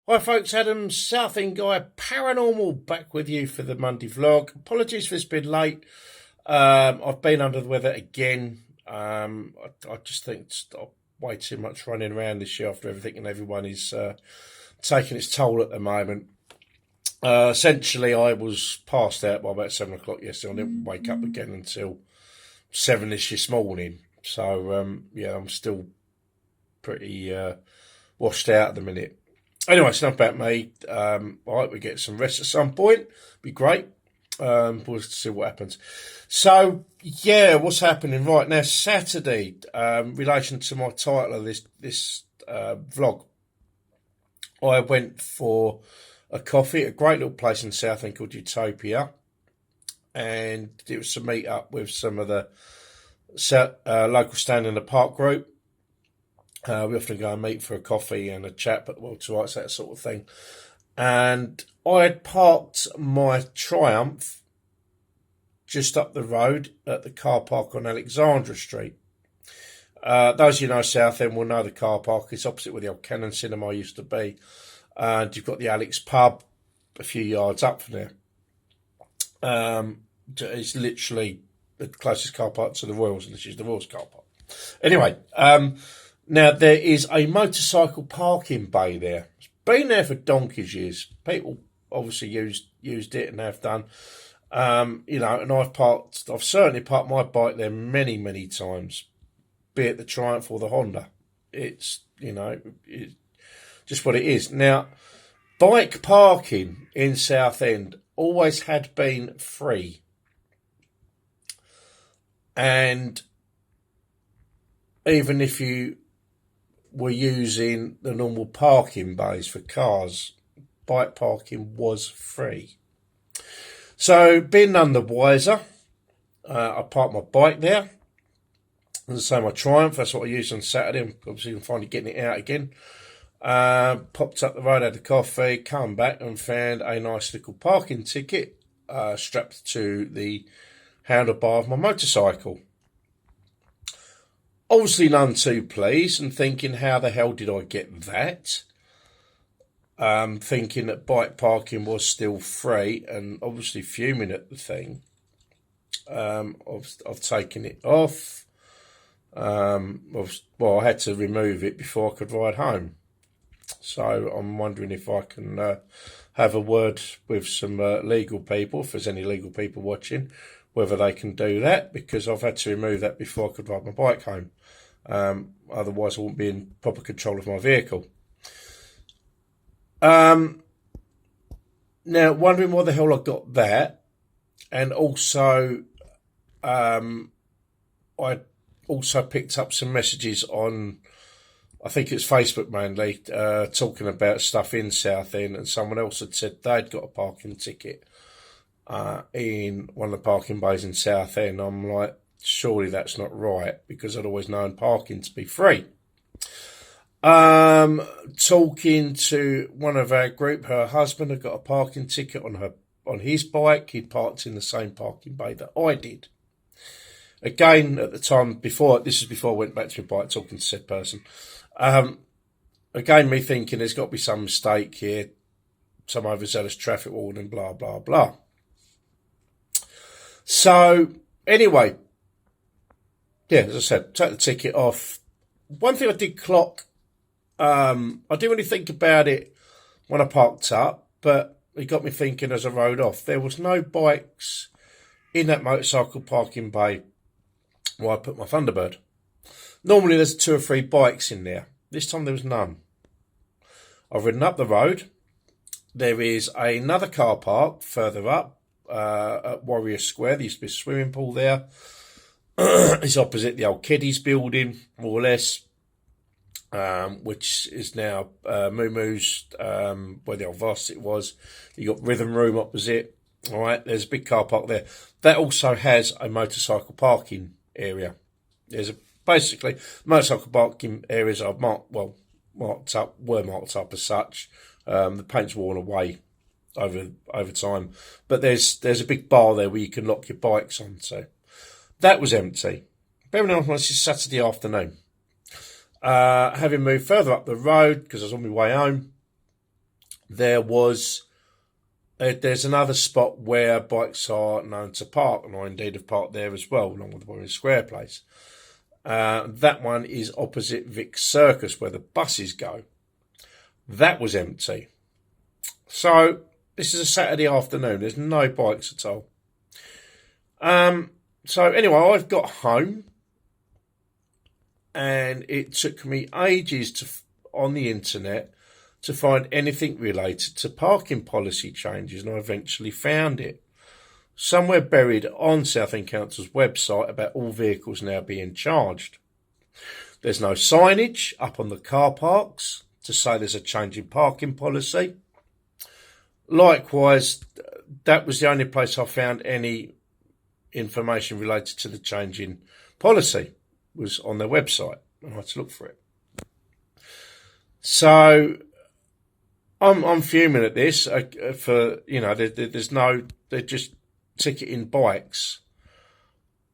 Hi folks, Adam, Southend Guy, Paranormal, back with you for the Monday vlog. Apologies for it's been late. I've been under the weather again. I just think it's way too much running around this year after everything and everyone is taking its toll at the moment. Essentially, I was passed out by about 7 o'clock yesterday. I didn't wake up again until 7ish this morning. So, yeah, I'm still pretty washed out at the minute. Anyway, it's not about me. I hope we get some rest at some point. Be great. We'll see what happens. So, yeah, what's happening right now? Saturday, relation to my title of this vlog, I went for a coffee at a great little place in Southend called Utopia, and it was to meet up with some of the local Stand in the Park group. We often go and meet for a coffee and a chat, but well, to rights, that sort of thing. And I had parked my Triumph just up the road at the car park on Alexandra Street. Those who know Southend will know the car park. It's opposite where the old Cannon Cinema used to be. And you've got the Alex pub a few yards up from there. It's literally the closest car park to the Royals, and this is the Royals car park. Anyway, now, there is a motorcycle parking bay there. It's been there for donkey's years. People obviously used it and have done. And I've certainly parked my bike there many, many times, be it the Triumph or the Honda. It's just what it is. Now, bike parking in Southend always had been free. And even if you were using the normal parking bays for cars, bike parking was free. So, being none the wiser, I parked my bike there. As I say, my Triumph, that's what I used on Saturday. I'm obviously finally getting it out again. Popped up the road, had a coffee, come back and found a nice little parking ticket strapped to the handlebar of my motorcycle. Obviously none too pleased and thinking, how the hell did I get that? Thinking that bike parking was still free and obviously fuming at the thing. I've taken it off. I had to remove it before I could ride home. So I'm wondering if I can have a word with some legal people, if there's any legal people watching, whether they can do that, because I've had to remove that before I could ride my bike home. Otherwise I wouldn't be in proper control of my vehicle. Now, wondering why the hell I got that, and also I also picked up some messages on, I think it's Facebook mainly, talking about stuff in Southend, and someone else had said they'd got a parking ticket in one of the parking bays in Southend. I'm like, surely that's not right, because I'd always known parking to be free. Talking to one of our group, her husband had got a parking ticket on his bike. He'd parked in the same parking bay that I did. Again, at the time before, this is before I went back to my bike, talking to said person. Again, me thinking there's got to be some mistake here, some overzealous traffic warning, blah, blah, blah. So, anyway, yeah, as I said, take the ticket off. One thing I did clock, I didn't really think about it when I parked up, but it got me thinking as I rode off. There was no bikes in that motorcycle parking bay where I put my Thunderbird. Normally there's 2 or 3 bikes in there. This time there was none. I've ridden up the road. There is another car park further up at Warrior Square. There used to be a swimming pool there. It's opposite the old Kiddies building, more or less, which is now Moo Moo's, where the old Varsity was. You got Rhythm Room opposite. All right, there's a big car park there. That also has a motorcycle parking area. There's basically motorcycle parking areas are marked up as such. The paint's worn away over time, but there's a big bar there where you can lock your bikes onto. That was empty. Bearing in mind this is Saturday afternoon. Having moved further up the road, because I was on my way home, there's another spot where bikes are known to park, and I indeed have parked there as well, along with the one in Square Place. That one is opposite Vic Circus, where the buses go. That was empty. So this is a Saturday afternoon. There's no bikes at all. So anyway, I've got home, and it took me ages on the internet to find anything related to parking policy changes, and I eventually found it. Somewhere buried on Southend Council's website about all vehicles now being charged. There's no signage up on the car parks to say there's a change in parking policy. Likewise, that was the only place I found any information related to the change in policy, was on their website. I had to look for it. So I'm fuming at this. They're just ticketing bikes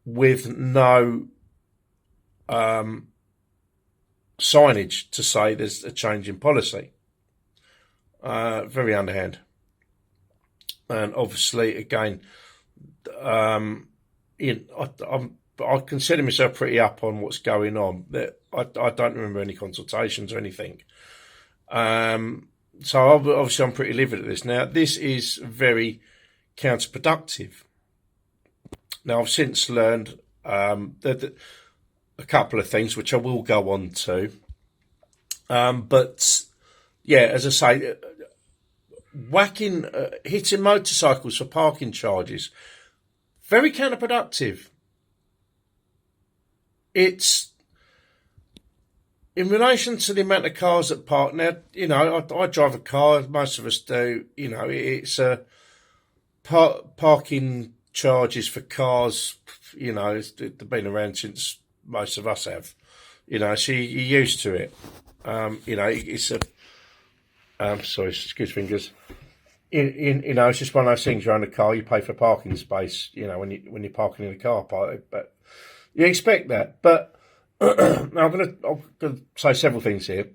with no signage to say there's a change in policy. Very underhand. And obviously, again, I consider myself pretty up on what's going on. I don't remember any consultations or anything. So obviously I'm pretty livid at this. Now, this is very counterproductive. Now, I've since learned that a couple of things, which I will go on to. But yeah, as I say, hitting motorcycles for parking charges, very counterproductive. It's in relation to the amount of cars that park. Now, I drive a car, most of us do. It's parking charges for cars, they've been around since most of us have. So you're used to it. It's sorry, excuse fingers. It's just one of those things. You're in a car, you pay for parking space. When you're parking in a car park, but you expect that. But now I'm going to say several things here.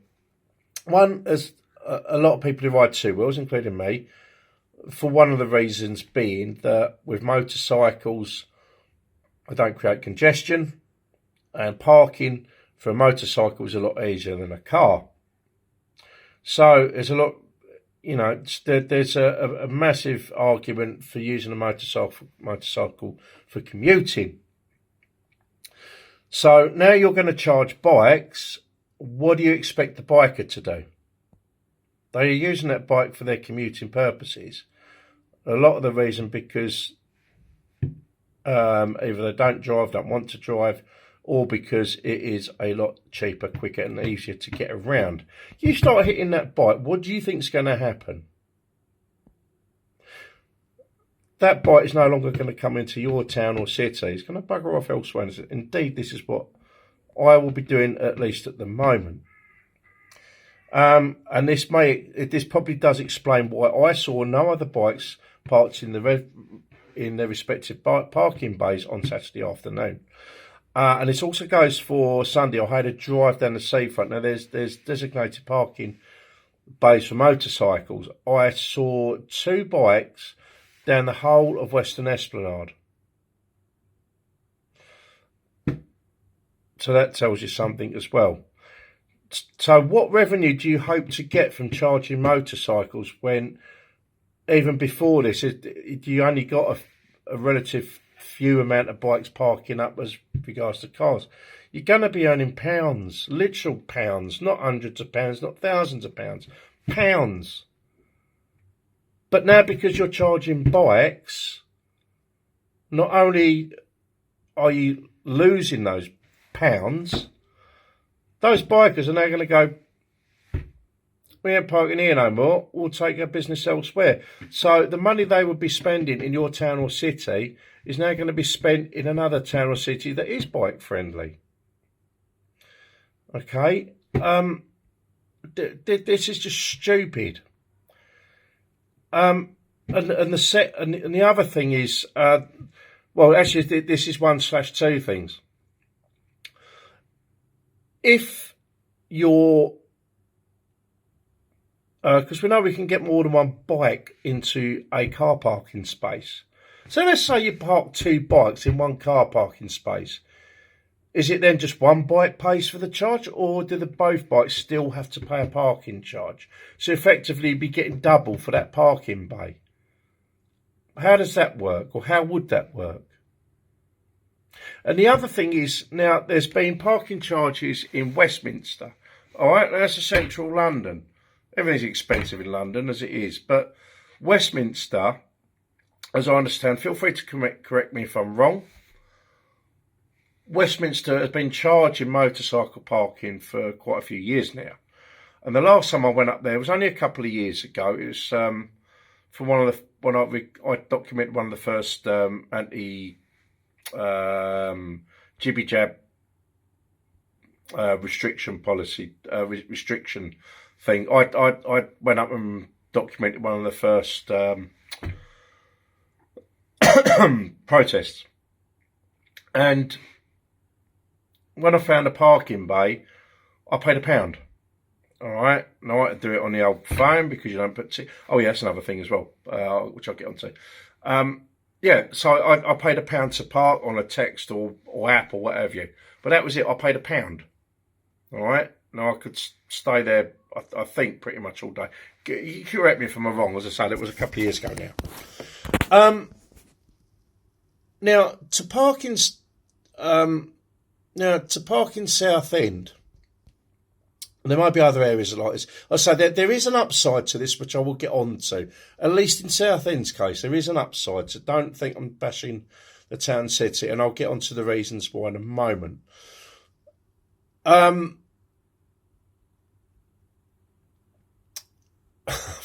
One, as a lot of people who ride two wheels, including me, for one of the reasons being that with motorcycles, they don't create congestion, and parking for a motorcycle is a lot easier than a car. So there's a lot, there's a massive argument for using a motorcycle for commuting. So now you're going to charge bikes. What do you expect the biker to do? They are using that bike for their commuting purposes. A lot of the reason because either they don't drive, don't want to drive, or because it is a lot cheaper, quicker and easier to get around. You start hitting that bike, what do you think is going to happen? That bike is no longer going to come into your town or city. It's going to bugger off elsewhere. Indeed, this is what I will be doing, at least at the moment. And this probably does explain why I saw no other bikes parked in their respective parking bays on Saturday afternoon. And this also goes for Sunday. I had a drive down the seafront. Now, there's designated parking bays for motorcycles. I saw two bikes down the whole of Western Esplanade. So that tells you something as well. So what revenue do you hope to get from charging motorcycles when, even before this, you only got a relative few amount of bikes parking up as regards to cars? You're going to be earning pounds, literal pounds, not hundreds of pounds, not thousands of pounds, pounds. But now, because you're charging bikes, not only are you losing those pounds, those bikers are now going to go, we ain't parking here no more, we'll take our business elsewhere. So the money they would be spending in your town or city is now going to be spent in another town or city that is bike friendly. Okay? This is just stupid. And the other thing is, actually, this is 1/2 things. If you're because we know we can get more than one bike into a car parking space. So let's say you park 2 bikes in one car parking space. Is it then just one bike pays for the charge, or do the both bikes still have to pay a parking charge? So effectively you'd be getting double for that parking bay. How does that work, or how would that work? And the other thing is, now there's been parking charges in Westminster. All right, that's central London. Everything's expensive in London as it is, but Westminster, as I understand, feel free to correct me if I'm wrong, Westminster has been charging motorcycle parking for quite a few years now. And the last time I went up there was only a couple of years ago. It was for when I documented one of the first anti jibby jab restriction policy restriction thing. I went up and documented one of the first protests, and when I found a parking bay, I paid £1. All right, now I had to do it on the old phone because you don't put. Oh yeah, that's another thing as well, which I'll get onto. Yeah, so I paid £1 to park on a text or app or whatever. But that was it. I paid £1. All right. Now I could stay there, I think, pretty much all day. You correct me if I'm wrong. As I say, that was a couple of years ago now. Now to park in Southend, there might be other areas like this. I say there is an upside to this, which I will get on to. At least in Southend's case, there is an upside. So don't think I'm bashing the town city, and I'll get on to the reasons why in a moment. I've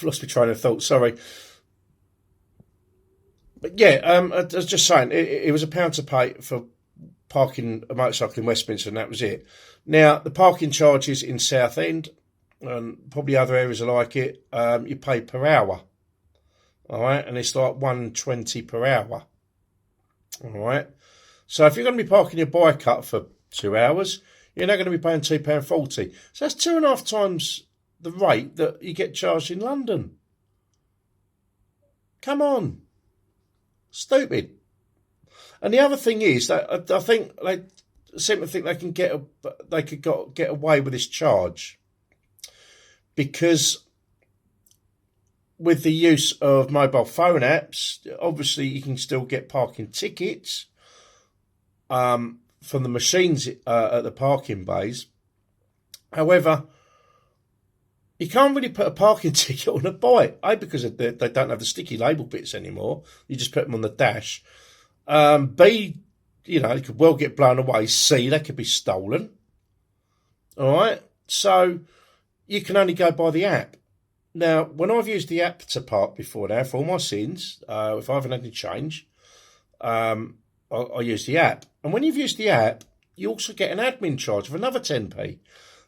lost my train of thought, sorry. But yeah, I was just saying, it was £1 to pay for parking a motorcycle in Westminster, and that was it. Now, the parking charges in Southend, and probably other areas are like it, you pay per hour. All right, and it's like £1.20 per hour. All right. So if you're going to be parking your bike up for 2 hours, you're now going to be paying £2.40. So that's 2.5 times the rate that you get charged in London. Come on. Stupid. And the other thing is that I think they seem to think they could get away with this charge because with the use of mobile phone apps, obviously you can still get parking tickets from the machines at the parking bays. However, you can't really put a parking ticket on a bike, A, because they don't have the sticky label bits anymore. You just put them on the dash. B, they could well get blown away. C, they could be stolen. All right? So you can only go by the app. Now, when I've used the app to park before now, for all my sins, if I haven't had any change, I use the app. And when you've used the app, you also get an admin charge of another 10p.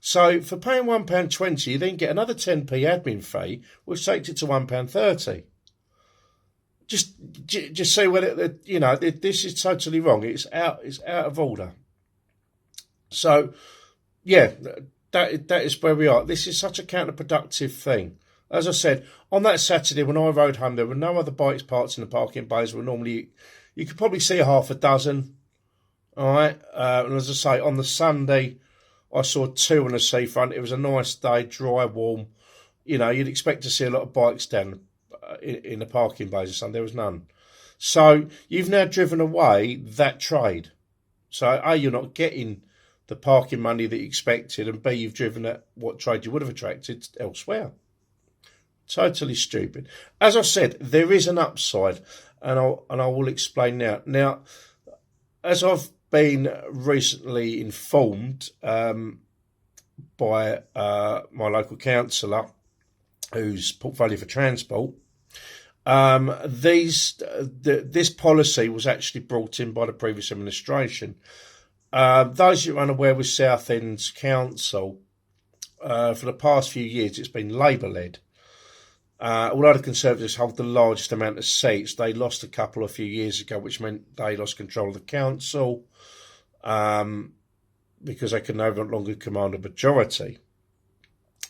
So for paying £1.20, you then get another 10p admin fee, which takes it to £1.30. Just say this is totally wrong. It's out of order. So, yeah, that is where we are. This is such a counterproductive thing. As I said, on that Saturday when I rode home, there were no other bikes parked in the parking bays. You could probably see half a dozen. All right, and as I say, on the Sunday, I saw 2 on the seafront. It was a nice day, dry, warm. You'd expect to see a lot of bikes down in the parking bays or something. There was none. So you've now driven away that trade. So A, you're not getting the parking money that you expected, and B, you've driven at what trade you would have attracted elsewhere. Totally stupid. As I said, there is an upside, and I will explain now. Now, as I've been recently informed by my local councillor, whose portfolio for transport, this policy was actually brought in by the previous administration. Those who are unaware with Southend's council, for the past few years, it's been Labour-led. Although the Conservatives hold the largest amount of seats, they lost a couple a few years ago, which meant they lost control of the council because they could no longer command a majority.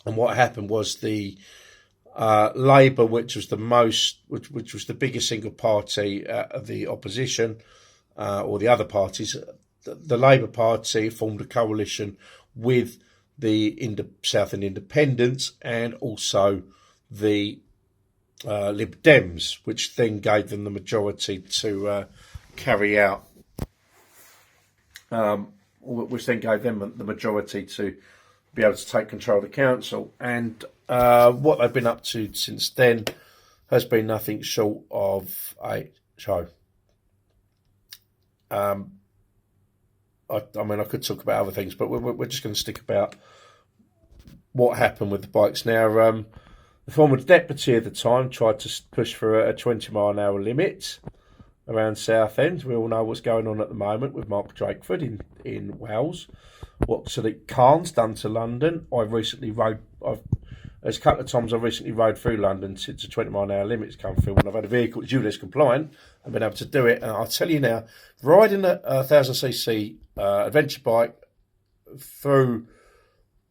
And what happened was the Labour, which was which was the biggest single party of the opposition, or the other parties, the Labour Party formed a coalition with the Southend Independents and also the Lib Dems, which then gave them the majority to carry out, which then gave them the majority to be able to take control of the council. And what they've been up to since then has been nothing short of a show. I mean, I could talk about other things, but we're just going to stick about what happened with the bikes. Now, the former deputy at the time tried to push for a 20-mile-an-hour limit around Southend. We all know what's going on at the moment with Mark Drakeford in Wales. What Sadiq Khan's done to London. There's a couple of times I've recently rode through London since a 20-mile-an-hour limit's come through when I've had a vehicle that's ULEZ compliant and been able to do it. And I'll tell you now, riding a 1000cc adventure bike through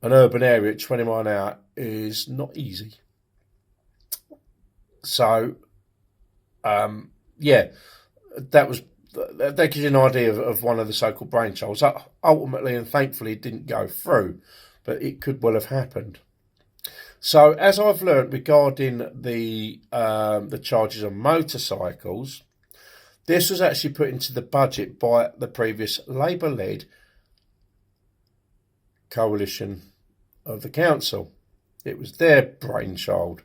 an urban area at 20 mile an hour is not easy. So, yeah, that gives you an idea of one of the so-called brainchilds. Ultimately and thankfully it didn't go through, but it could well have happened. So, as I've learned regarding the charges on motorcycles, this was actually put into the budget by the previous Labour-led coalition of the council. It was their brainchild.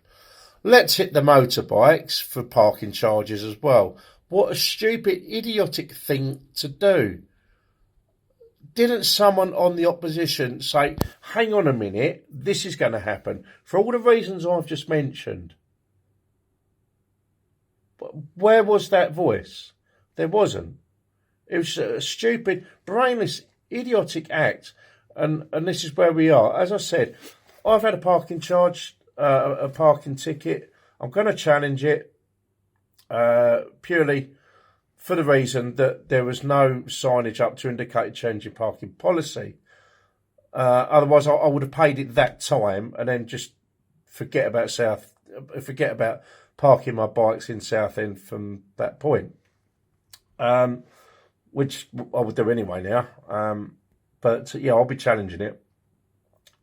Let's hit the motorbikes for parking charges as well. What a stupid, idiotic thing to do. Didn't someone on the opposition say, hang on a minute, this is going to happen for all the reasons I've just mentioned? Where was that voice? There wasn't. It was a stupid, brainless, idiotic act. And this is where we are. As I said, I've had a parking charge, a parking ticket. I'm going to challenge it purely for the reason that there was no signage up to indicate a change in parking policy. Otherwise, I would have paid it that time and then just forget about parking my bikes in Southend from that point, which I would do anyway now. But yeah, I'll be challenging it.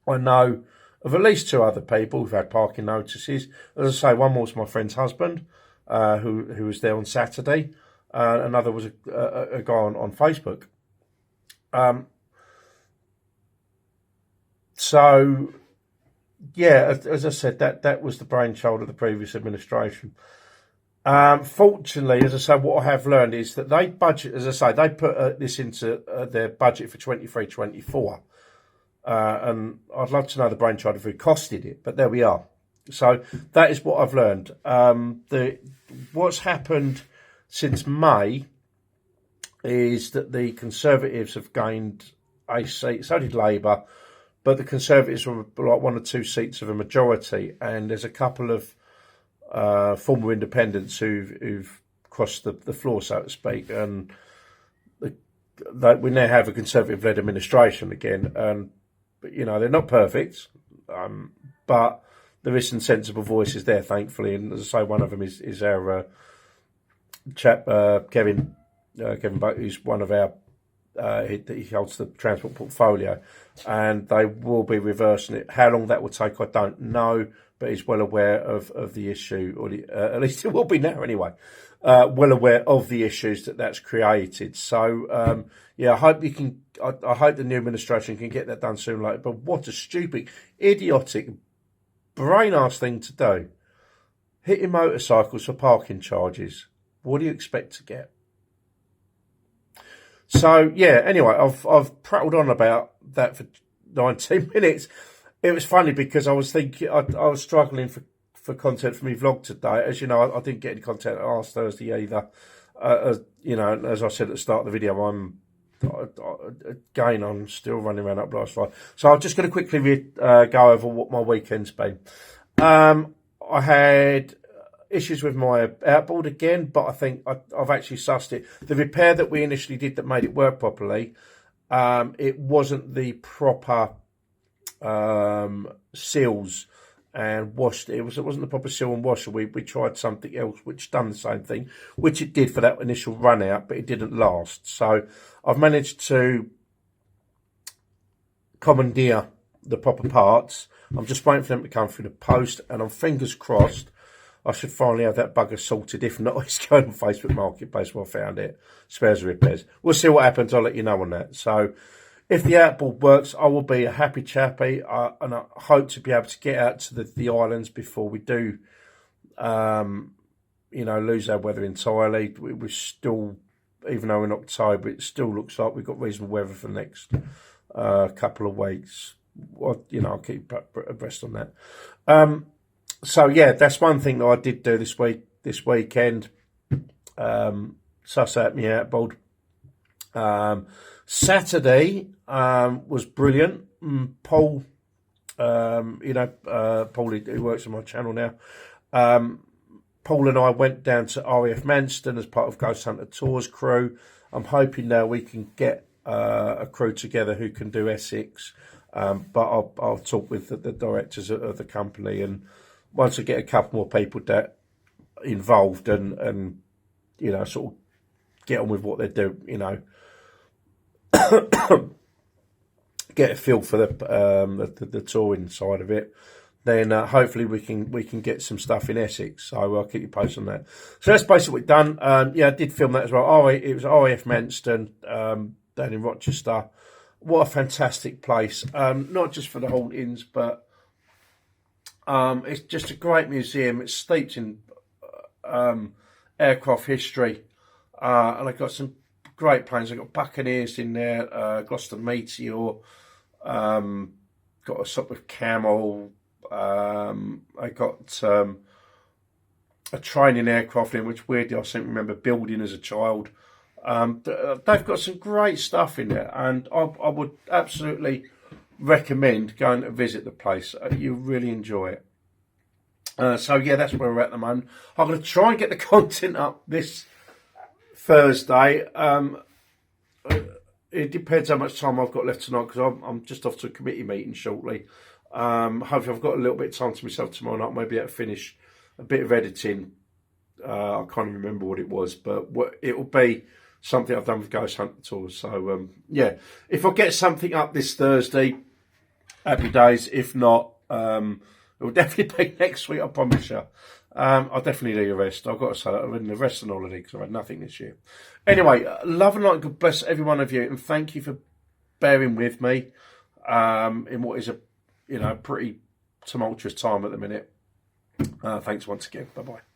I know of at least two other people who've had parking notices. As I say, one was my friend's husband, who was there on Saturday. Another was a guy on Facebook. So, yeah, as I said, that was the brainchild of the previous administration. Fortunately, as I say, what I have learned is that they budget, as I say, they put this into their budget for 23-24. And I'd love to know the brainchild of who costed it, but there we are. So that is what I've learned. What's happened since May is that the Conservatives have gained a seat. So did Labour, but the Conservatives were like 1 or 2 seats of a majority, and there's a couple of former independents who've crossed the floor, so to speak, and we now have a Conservative-led administration again. But you know, they're not perfect, but there is some sensible voices there, thankfully. And as I say, one of them is our chap Kevin Buck, who's one of our. He holds the transport portfolio, and they will be reversing it. How long that will take, I don't know, but he's well aware of the issue, or at least it will be now anyway. Well aware of the issues that's created. So yeah, I hope you can. I hope the new administration can get that done sooner or later. But what a stupid, idiotic, brain-ass thing to do! Hitting motorcycles for parking charges. What do you expect to get? So yeah, anyway, I've prattled on about that for 19 minutes. It was funny because I was thinking I was struggling for content for my vlog today. As you know, I didn't get any content last Thursday either. You know, as I said at the start of the video, I'm still running around up last Friday. So I'm just going to quickly go over what my weekend's been. I had issues with my outboard again, but I think I've actually sussed it. The repair that we initially did that made it work properly, it wasn't the proper seals and washed it. It wasn't the proper seal and washer. We tried something else which done the same thing, which it did for that initial run out, but it didn't last. So I've managed to commandeer the proper parts. I'm just waiting for them to come through the post, and I'm fingers crossed I should finally have that bugger sorted. If not, it's going on Facebook Marketplace where I found it. Spares and repairs. We'll see what happens. I'll let you know on that. So if the outboard works, I will be a happy chappy, and I hope to be able to get out to the islands before we do, lose our weather entirely. We're still, even though in October, it still looks like we've got reasonable weather for the next couple of weeks. I'll keep abreast on that. So yeah, that's one thing that I did do this weekend. Suss out my outboard. Saturday was brilliant. Paul, Paul who works on my channel now. Paul and I went down to RAF Manston as part of Ghost Hunter Tours crew. I'm hoping now we can get a crew together who can do Essex. But I'll talk with the directors of the company, and once I get a couple more people that involved and sort of get on with what they do, get a feel for the touring side of it, then hopefully we can get some stuff in Essex. So I'll keep you posted on that. So that's basically what we've done. I did film that as well. It was RAF Manston down in Rochester. What a fantastic place! Not just for the hauntings, but it's just a great museum. It's steeped in aircraft history, and I've got some great planes. I've got Buccaneers in there, Gloucester Meteor, got a sort of Camel. I got a training aircraft in, which weirdly I seem to remember building as a child. They've got some great stuff in there, and I would absolutely recommend going to visit the place. You'll really enjoy it. So yeah, that's where we're at the moment. I'm going to try and get the content up this Thursday. It depends how much time I've got left tonight, because I'm just off to a committee meeting shortly. Hopefully I've got a little bit of time to myself tomorrow night. Maybe I'll finish a bit of editing. I can't even remember what it was, but it will be something I've done with Ghost Hunter Tours. So yeah, if I get something up this Thursday, happy days. If not, it will definitely be next week, I promise you. I'll definitely need a rest. I've got to say that I'm in the rest and holiday because I've had nothing this year. Anyway, love and light, God bless every one of you, and thank you for bearing with me in what is a pretty tumultuous time at the minute. Thanks once again. Bye bye.